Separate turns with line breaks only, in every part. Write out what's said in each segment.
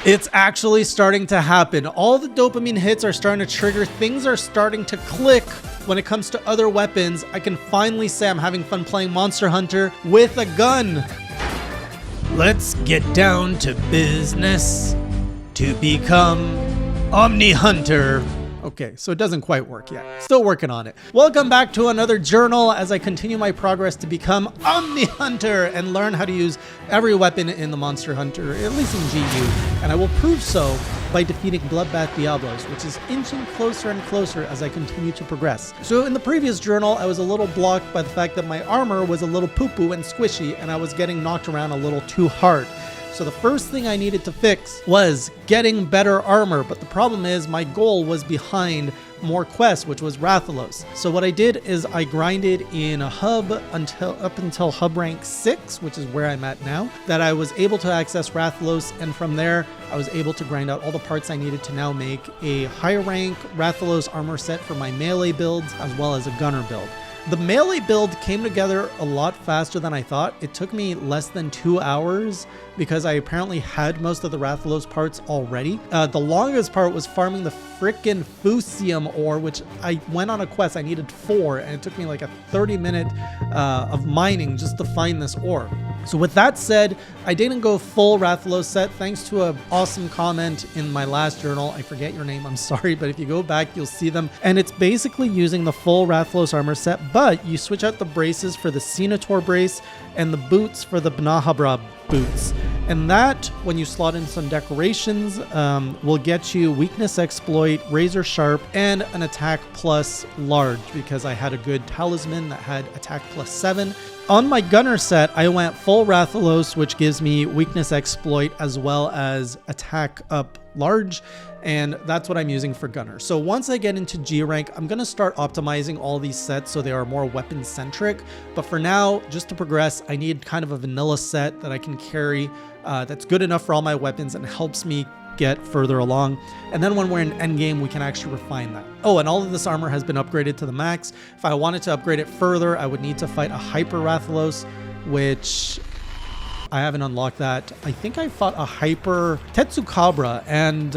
It's actually starting to happen. All the dopamine hits are starting to trigger. Things are starting to click when it comes to other weapons. I can finally say I'm having fun playing Monster Hunter with a gun. Let's get down to business to become Omni Hunter. Okay, so it doesn't quite work yet. Still working on it. Welcome back to another journal as I continue my progress to become Omni Hunter and learn how to use every weapon in the Monster Hunter, at least in GU. And I will prove so by defeating Bloodbath Diablos, which is inching closer and closer as I continue to progress. So in the previous journal, I was a little blocked by the fact that my armor was a little poo-poo and squishy, and I was getting knocked around a little too hard. So the first thing I needed to fix was getting better armor, but the problem is my goal was behind more quests, which was Rathalos. So what I did is I grinded in a hub up until hub rank 6, which is where I'm at now, that I was able to access Rathalos, and from there I was able to grind out all the parts I needed to now make a high rank Rathalos armor set for my melee builds as well as a gunner build. The melee build came together a lot faster than I thought. It took me less than 2 hours because I apparently had most of the Rathalos parts already. The longest part was farming the frickin' Fusium ore, which I went on a quest. I needed 4, and it took me like a 30-minute of mining just to find this ore. So with that said, I didn't go full Rathalos set thanks to an awesome comment in my last journal. I forget your name, I'm sorry, but if you go back, you'll see them. And it's basically using the full Rathalos armor set, but you switch out the braces for the Senator brace and the boots for the Bnahabra boots. And that, when you slot in some decorations, will get you weakness exploit, razor sharp, and an attack plus large, because I had a good talisman that had attack plus 7. On my gunner set, I went full Rathalos, which gives me weakness exploit as well as attack up large, and that's what I'm using for gunner. So once I get into G rank, I'm going to start optimizing all these sets so they are more weapon centric. But for now, just to progress, I need kind of a vanilla set that I can carry that's good enough for all my weapons and helps me get further along. And then when we're in endgame, we can actually refine that. Oh, and all of this armor has been upgraded to the max. If I wanted to upgrade it further, I would need to fight a Hyper Rathalos, which I haven't unlocked that. I think I fought a Hyper Tetsukabra, and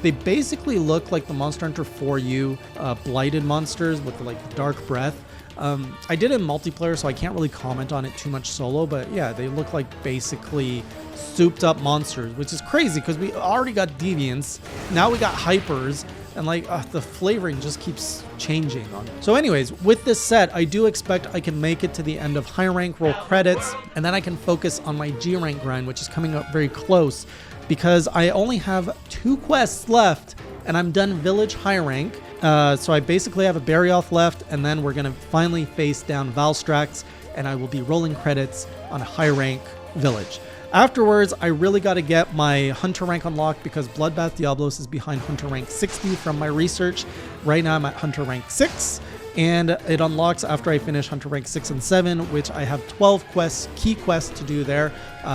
they basically look like the Monster Hunter 4U blighted monsters with like the dark breath. I did it in multiplayer, so I can't really comment on it too much solo, but yeah, they look like basically souped up monsters, which is crazy because we already got deviants, now we got hypers, and like the flavoring just keeps changing on it. So anyways, with this set, I do expect I can make it to the end of high rank, roll credits, and then I can focus on my G rank grind, which is coming up very close because I only have 2 quests left and I'm done village high rank. So I basically have a Barioth left, and then we're gonna finally face down Valstrax, and I will be rolling credits on a high rank village. Afterwards, I really got to get my Hunter rank unlocked because Bloodbath Diablos is behind Hunter rank 60 from my research. Right now I'm at Hunter rank 6, and it unlocks after I finish Hunter rank 6 and 7, which I have 12 quests, key quests to do there,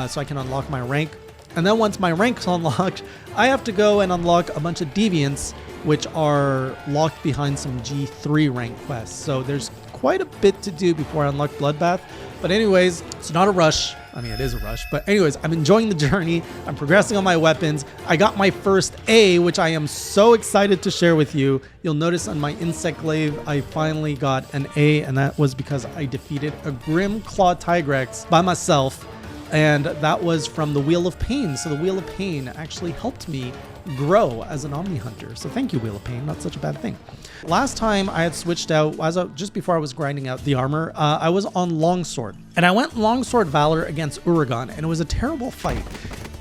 so I can unlock my rank. And then once my rank's unlocked, I have to go and unlock a bunch of deviants, which are locked behind some G3 rank quests. So there's quite a bit to do before I unlock Bloodbath. But anyways, it's not a rush. I mean, it is a rush. But anyways, I'm enjoying the journey. I'm progressing on my weapons. I got my first A, which I am so excited to share with you. You'll notice on my insect glaive, I finally got an A, and that was because I defeated a Grim Claw Tigrex by myself. And that was from the Wheel of Pain. So the Wheel of Pain actually helped me grow as an Omni Hunter. So thank you, Wheel of Pain. Not such a bad thing. Last time I had switched out, just before I was grinding out the armor, I was on Longsword. And I went Longsword Valor against Uragan, and it was a terrible fight.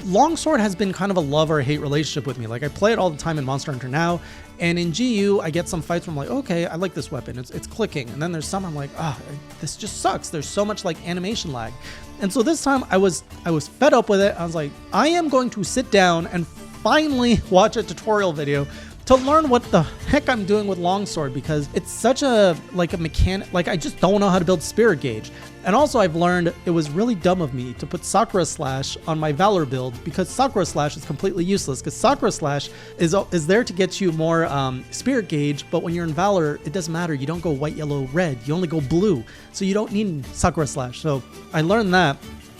Longsword has been kind of a love or hate relationship with me. Like, I play it all the time in Monster Hunter now, and in GU, I get some fights where I'm like, okay, I like this weapon. It's clicking. And then there's some I'm like, this just sucks. There's so much like animation lag. And so this time I was fed up with it. I was like, I am going to sit down and finally watch a tutorial video to learn what the heck I'm doing with Longsword, because it's such a mechanic. Like, I just don't know how to build Spirit Gauge. And also I've learned it was really dumb of me to put Sakura Slash on my Valor build, because Sakura Slash is completely useless, because Sakura Slash is there to get you more Spirit Gauge, but when you're in Valor, it doesn't matter. You don't go white, yellow, red. You only go blue. So you don't need Sakura Slash. So I learned that.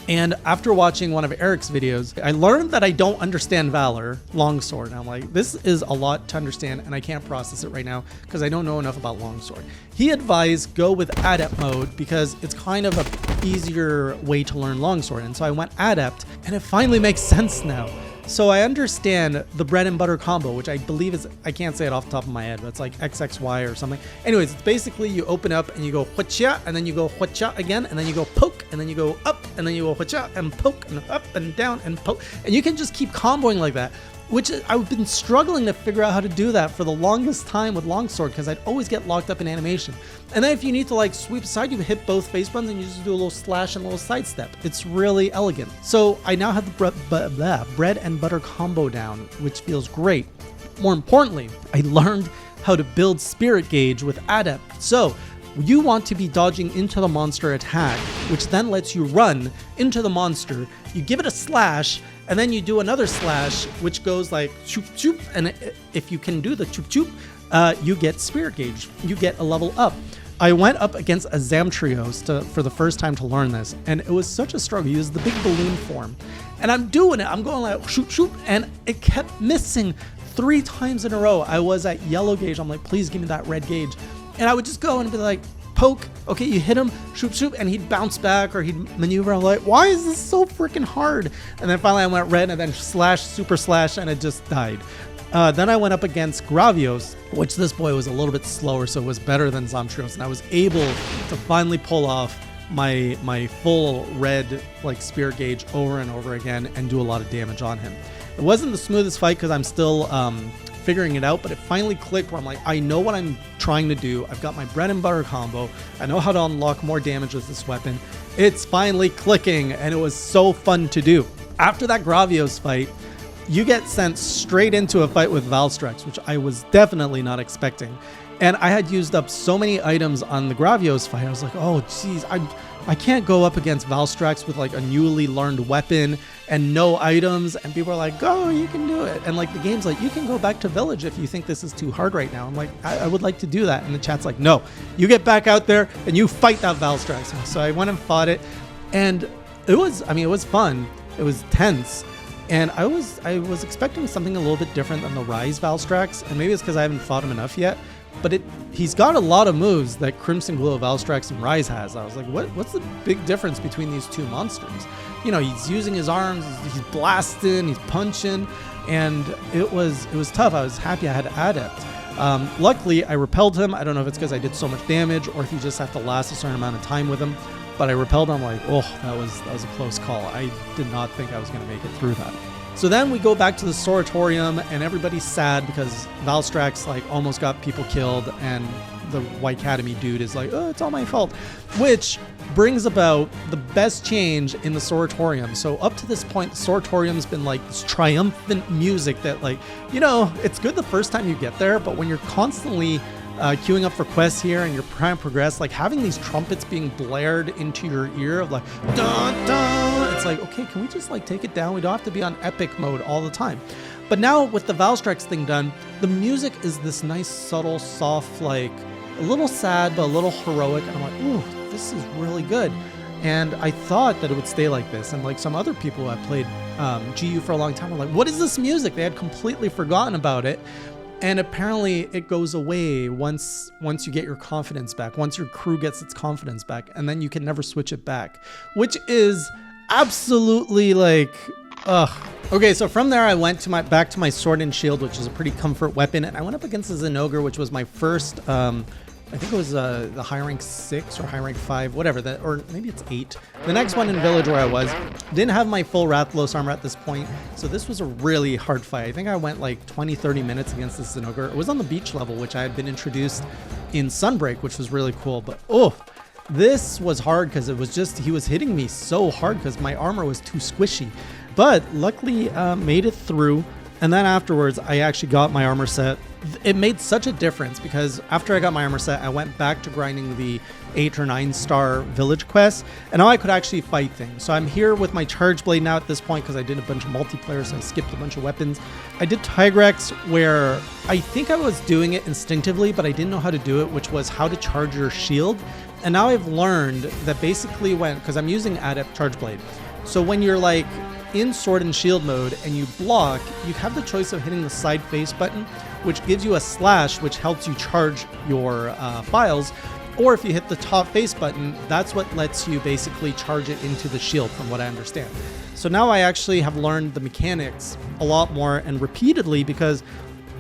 And after watching one of Eric's videos, I learned that I don't understand Valor Longsword. And I'm like, this is a lot to understand and I can't process it right now because I don't know enough about Longsword. He advised go with Adept mode because it's kind of a easier way to learn Longsword. And so I went Adept and it finally makes sense now. So I understand the bread and butter combo, which I believe is, I can't say it off the top of my head, but it's like XXY or something. Anyways, it's basically you open up and you go whacha, and then you go whacha again, and then you go poke, and then you go up, and then you go whacha, and poke, and up, and down, and poke. And you can just keep comboing like that, which I've been struggling to figure out how to do that for the longest time with Longsword because I'd always get locked up in animation. And then if you need to like sweep aside, you hit both face buttons and you just do a little slash and a little sidestep. It's really elegant. So I now have the bread and butter combo down, which feels great. More importantly, I learned how to build spirit gauge with Adept. So you want to be dodging into the monster attack, which then lets you run into the monster. You give it a slash, and then you do another slash, which goes like choop choop. And if you can do the choop choop, you get spirit gauge. You get a level up. I went up against a Zamtrios for the first time to learn this, and it was such a struggle. He used the big balloon form, and I'm doing it. I'm going like shoot shoot, and it kept missing 3 times in a row. I was at yellow gauge. I'm like, please give me that red gauge. And I would just go and be like, poke, okay, you hit him, shoop, shoop, and he'd bounce back or he'd maneuver. I'm like, why is this so freaking hard? And then finally I went red and then slash, super slash, and it just died. Then I went up against Gravios, which this boy was a little bit slower, so it was better than Zamtrios, and I was able to finally pull off my full red like spirit gauge over and over again and do a lot of damage on him. It wasn't the smoothest fight because I'm still figuring it out, but it finally clicked where I'm like, I know what I'm trying to do. I've got my bread and butter combo. I know how to unlock more damage with this weapon. It's finally clicking, and it was so fun to do. After that Gravios fight, you get sent straight into a fight with valstrax, which I was definitely not expecting. And I had used up so many items on the Gravios fight. I was like, oh, geez, I can't go up against valstrax with like a newly learned weapon and no items. And people are like, go, you can do it. And like the game's like, you can go back to village if you think this is too hard right now. I'm like, I would like to do that. And the chat's like, no, you get back out there and you fight that valstrax. So I went and fought it. And it was fun. It was tense. And I was expecting something a little bit different than the Rise valstrax. And maybe it's because I haven't fought him enough yet. But he's got a lot of moves that Crimson Glow, Valstrax, and Rise has. I was like, what's the big difference between these two monsters? You know, he's using his arms, he's blasting, he's punching, and it was tough. I was happy I had Adept. Luckily, I repelled him. I don't know if it's because I did so much damage or if you just have to last a certain amount of time with him. But I repelled him. I'm like, oh, that was a close call. I did not think I was going to make it through that. So then we go back to the Soratorium and everybody's sad because Valstrax like almost got people killed and the White Academy dude is like, oh, it's all my fault, which brings about the best change in the Soratorium. So up to this point, the Soratorium's been like this triumphant music that like, you know, it's good the first time you get there, but when you're constantly queuing up for quests here and you're trying to progress, like having these trumpets being blared into your ear of like dun dun, it's like, okay, can we just like take it down? We don't have to be on epic mode all the time. But now with the Valstrax thing done, the music is this nice subtle soft, like a little sad but a little heroic, and I'm like, ooh, this is really good. And I thought that it would stay like this, and like some other people who have played GU for a long time were like, what is this music? They had completely forgotten about it. And apparently it goes away once you get your confidence back, once your crew gets its confidence back, and then you can never switch it back, which is absolutely like, ugh. Okay, so from there I went back to my sword and shield, which is a pretty comfort weapon, and I went up against the Zinogre, which was my first, I think it was the high rank 6 or high rank 5, whatever, or maybe it's 8. The next one in village where I was, didn't have my full Rathalos armor at this point, so this was a really hard fight. I think I went like 20-30 minutes against this Zinogre. It was on the beach level, which I had been introduced in Sunbreak, which was really cool, but oh, this was hard because it was just, he was hitting me so hard because my armor was too squishy. But luckily made it through, and then afterwards I actually got my armor set. It made such a difference because after I got my armor set, I went back to grinding the 8 or 9 star village quests, and now I could actually fight things. So I'm here with my charge blade now at this point because I did a bunch of multiplayer, so I skipped a bunch of weapons. I did tigrex where I think I was doing it instinctively, but I didn't know how to do it, which was how to charge your shield. And now I've learned that basically because I'm using Adept charge blade, So when you're like in sword and shield mode and you block, you have the choice of hitting the side face button, which gives you a slash, which helps you charge your files. Or if you hit the top face button, that's what lets you basically charge it into the shield, from what I understand. So now I actually have learned the mechanics a lot more and repeatedly, because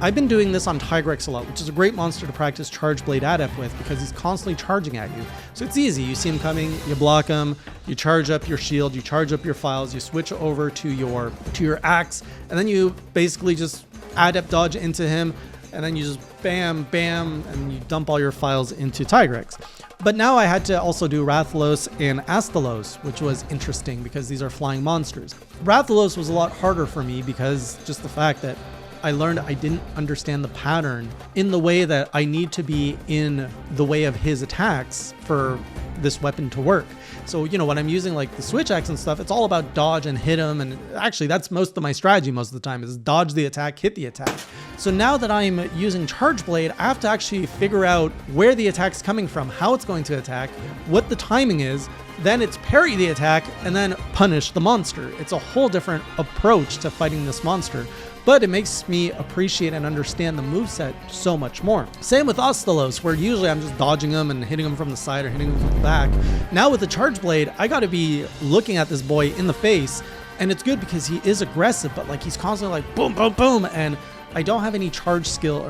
I've been doing this on Tigrex a lot, which is a great monster to practice Charge Blade Adept with, because he's constantly charging at you. So it's easy. You see him coming, you block him, you charge up your shield, you charge up your files, you switch over to your axe, and then you basically just Adept dodge into him, and then you just bam, bam, and you dump all your files into Tigrex. But now I had to also do Rathalos and Astalos, which was interesting because these are flying monsters. Rathalos was a lot harder for me because just the fact that I learned I didn't understand the pattern in the way that I need to be in the way of his attacks for this weapon to work. So, you know, when I'm using like the switch axe and stuff, it's all about dodge and hit him. And actually that's most of my strategy most of the time, is dodge the attack, hit the attack. So now that I'm using Charge Blade, I have to actually figure out where the attack's coming from, how it's going to attack, what the timing is, then it's parry the attack, and then punish the monster. It's a whole different approach to fighting this monster, but it makes me appreciate and understand the moveset so much more. Same with Astalos, where usually I'm just dodging him and hitting him from the side or hitting him from the back. Now with the Charge Blade, I gotta be looking at this boy in the face, and it's good because he is aggressive, but like he's constantly like boom, boom, boom, and I don't have any defense skills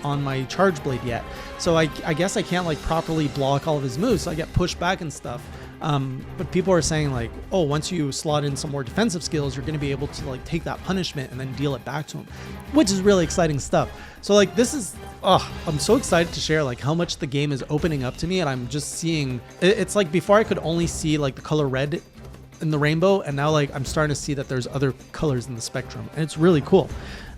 on my Charge Blade yet. So I guess I can't like properly block all of his moves, so I get pushed back and stuff. But people are saying like, oh, once you slot in some more defensive skills, you're going to be able to like take that punishment and then deal it back to him, which is really exciting stuff. So like this is, I'm so excited to share like how much the game is opening up to me, and I'm just seeing, it's like before I could only see like the color red in the rainbow, and now like I'm starting to see that there's other colors in the spectrum, and it's really cool.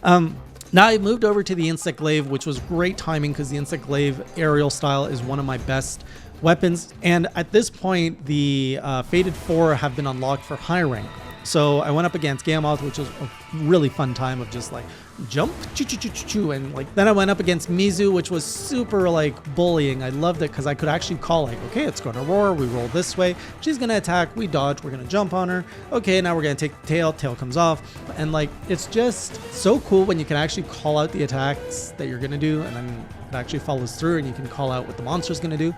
Now I moved over to the Insect Glaive, which was great timing because the Insect Glaive aerial style is one of my best weapons, and at this point the Fated 4 have been unlocked for high rank. So I went up against Gammoth, which was a really fun time of just like jump, choo choo choo choo choo, and like then I went up against Mizu, which was super like bullying. I loved it because I could actually call like, okay, it's going to roar, we roll this way, she's going to attack, we dodge, we're going to jump on her, okay, now we're going to take the tail comes off, and like it's just so cool when you can actually call out the attacks that you're going to do, and then it actually follows through, and you can call out what the monster's going to do.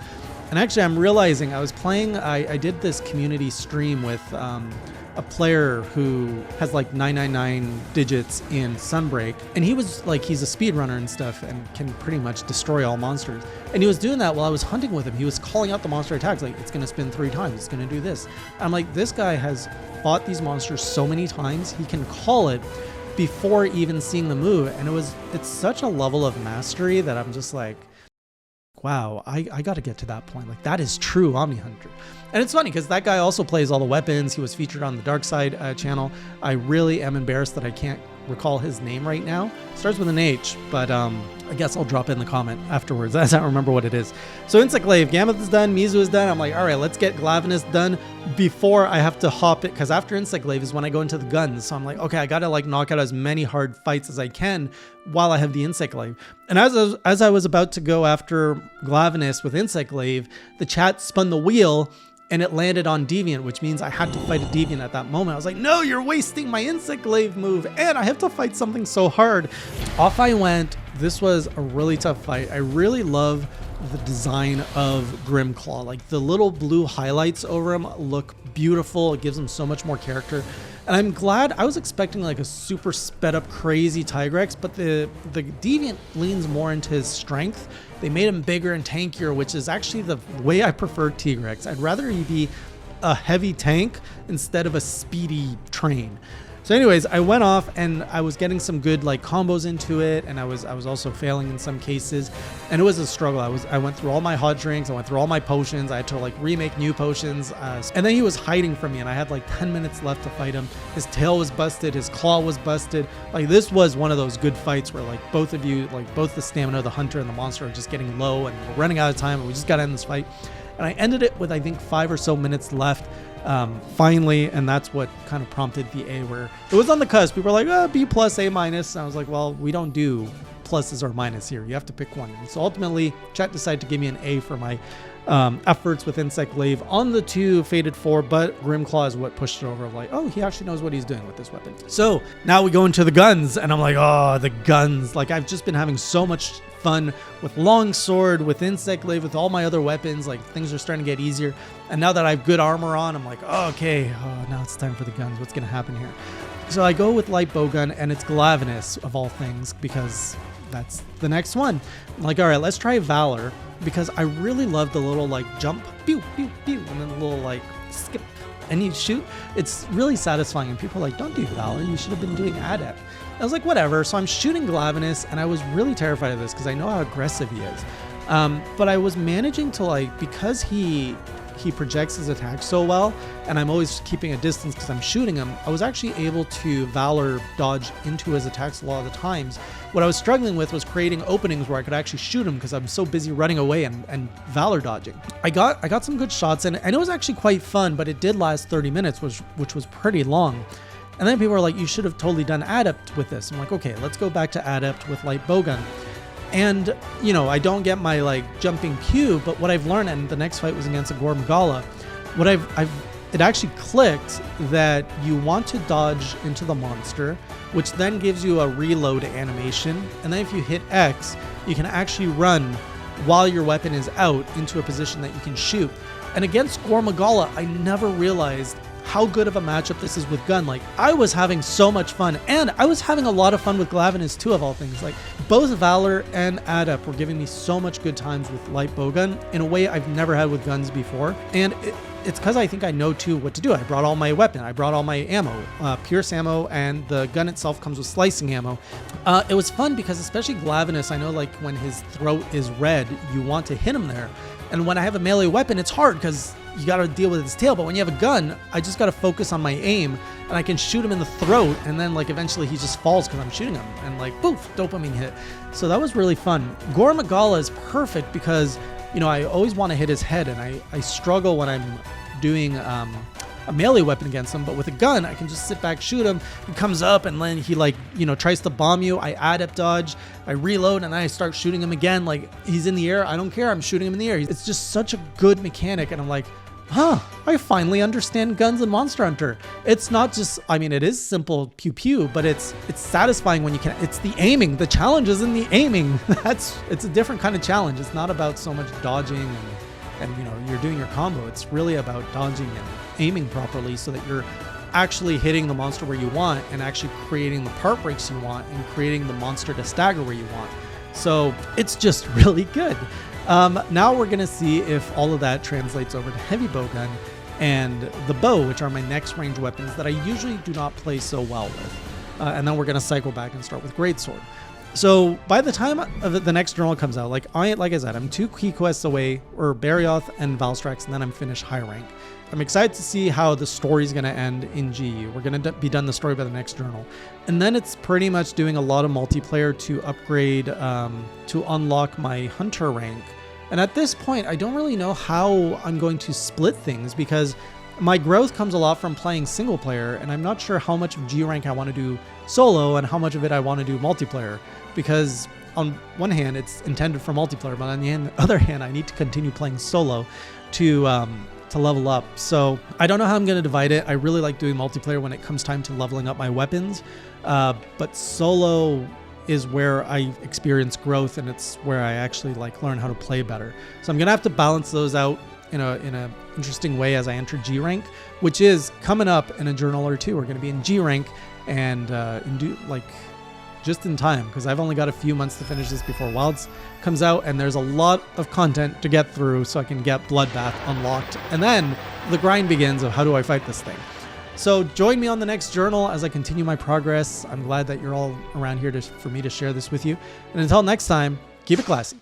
And actually I'm realizing I was playing, I did this community stream with a player who has like 999 digits in Sunbreak, and he was like, he's a speedrunner and stuff and can pretty much destroy all monsters, and he was doing that while I was hunting with him. He was calling out the monster attacks like, it's gonna spin 3 times, it's gonna do this. I'm like, this guy has fought these monsters so many times, he can call it before even seeing the move, and it's such a level of mastery that I'm just like, wow, I got to get to that point. Like, that is true Omni Hunter. And it's funny because that guy also plays all the weapons. He was featured on the Dark Side channel. I really am embarrassed that I can't recall his name right now. It starts with an H, but I guess I'll drop it in the comment afterwards as I don't remember what it is. So Insect Glaive, Gammoth is done, Mizu is done. I'm like, all right, let's get Glavenus done before I have to hop it, because after Insect Glaive is when I go into the guns. So I'm like, okay, I gotta like knock out as many hard fights as I can while I have the Insect Glaive. And as I was about to go after Glavenus with Insect Glaive, the chat spun the wheel and it landed on Deviant, which means I had to fight a Deviant at that moment. I was like, no, you're wasting my Insect Glaive move, and I have to fight something so hard. Off I went. This was a really tough fight. I really love the design of Grimclaw. Like, the little blue highlights over him look beautiful. It gives him so much more character. And I'm glad, I was expecting like a super sped up crazy Tigrex, but the Deviant leans more into his strength. They made him bigger and tankier, which is actually the way I prefer Tigrex. I'd rather he be a heavy tank instead of a speedy train. So anyways, I went off and I was getting some good like combos into it, and I was also failing in some cases, and it was a struggle. I went through all my hot drinks, I went through all my potions, I had to like remake new potions, and then he was hiding from me, and I had like 10 minutes left to fight him. His tail was busted, his claw was busted. Like, this was one of those good fights where like both of you, like both the stamina of the hunter and the monster are just getting low, and we're running out of time, and we just got to end this fight. And I ended it with I think 5 or so minutes left. Finally, and that's what kind of prompted the A, where it was on the cusp. People were like, B plus, A minus. And I was like, well, we don't do pluses or minus here. You have to pick one. And so ultimately, chat decided to give me an A for my efforts with Insect Glaive on the 2 Fated 4, but Grimclaw is what pushed it over. Like, oh, he actually knows what he's doing with this weapon. So now we go into the guns, and I'm like, oh, the guns. Like, I've just been having so much fun with Longsword, with Insect Glaive, with all my other weapons. Like, things are starting to get easier. And now that I have good armor on, I'm like, oh, okay, now it's time for the guns. What's going to happen here? So I go with Light Bowgun, and it's Glavenus of all things, because that's the next one. I'm like, all right, let's try Valor, because I really love the little like jump, pew, pew, pew, and then the little like skip, and you shoot. It's really satisfying, and people are like, don't do Valor, you should have been doing Adept. I was like, whatever. So I'm shooting Glavenus, and I was really terrified of this because I know how aggressive he is. But I was managing to, like, because he projects his attack so well, and I'm always keeping a distance because I'm shooting him, I was actually able to Valor dodge into his attacks a lot of the times. What I was struggling with was creating openings where I could actually shoot him because I'm so busy running away and Valor dodging. I got some good shots, and it was actually quite fun, but it did last 30 minutes, which was pretty long. And then people were like, you should have totally done Adept with this. I'm like, okay, let's go back to Adept with Light Bowgun. And, you know, I don't get my, like, jumping Q, but what I've learned, and the next fight was against a Gormagala, it actually clicked that you want to dodge into the monster, which then gives you a reload animation. And then if you hit X, you can actually run while your weapon is out into a position that you can shoot. And against Gormagala, I never realized how good of a matchup this is with gun. Like, I was having so much fun, and I was having a lot of fun with Glavenus too, of all things. Like, both Valor and Adept were giving me so much good times with Light Bowgun in a way I've never had with guns before. And it's because I think I know too what to do. I brought all my weapon, I brought all my ammo, Pierce ammo, and the gun itself comes with slicing ammo. It was fun because especially Glavenus, I know, like, when his throat is red, you want to hit him there. And when I have a melee weapon, it's hard because you got to deal with his tail. But when you have a gun, I just got to focus on my aim, and I can shoot him in the throat, and then, like, eventually he just falls because I'm shooting him, and, like, poof, dopamine hit. So that was really fun. Gormagala is perfect because, you know, I always want to hit his head, and I struggle when I'm doing a melee weapon against him. But with a gun, I can just sit back, shoot him. He comes up, and then he, like, you know, tries to bomb you. I Adept dodge, I reload, and then I start shooting him again. Like, he's in the air, I don't care, I'm shooting him in the air. It's just such a good mechanic, and I'm like, huh, I finally understand guns in Monster Hunter. It's not just, I mean, it is simple pew pew, but it's satisfying when you can. It's the aiming. The challenge is in the aiming. It's a different kind of challenge. It's not about so much dodging and you know, you're doing your combo. It's really about dodging and aiming properly so that you're actually hitting the monster where you want, and actually creating the part breaks you want, and creating the monster to stagger where you want. So it's just really good. Now we're going to see if all of that translates over to Heavy Bowgun and the bow, which are my next range weapons that I usually do not play so well with. And then we're going to cycle back and start with Greatsword. So by the time of the next journal comes out, like I said, I'm 2 key quests away, or Barioth and Valstrax, and then I'm finished high rank. I'm excited to see how the story is going to end in GU. We're going to be done the story by the next journal. And then it's pretty much doing a lot of multiplayer to upgrade, to unlock my Hunter rank. And at this point, I don't really know how I'm going to split things, because my growth comes a lot from playing single player, and I'm not sure how much of G rank I want to do solo and how much of it I want to do multiplayer, because on one hand, it's intended for multiplayer, but on the other hand, I need to continue playing solo to level up. So I don't know how I'm going to divide it. I really like doing multiplayer when it comes time to leveling up my weapons, but solo is where I experience growth, and it's where I actually like learn how to play better. So I'm gonna have to balance those out in a interesting way as I enter G rank, which is coming up in a journal or two. We're gonna be in G rank, and just in time, because I've only got a few months to finish this before Wilds comes out, and there's a lot of content to get through so I can get Bloodbath unlocked, and then the grind begins of how do I fight this thing. So join me on the next journal as I continue my progress. I'm glad that you're all around here for me to share this with you. And until next time, keep it classy.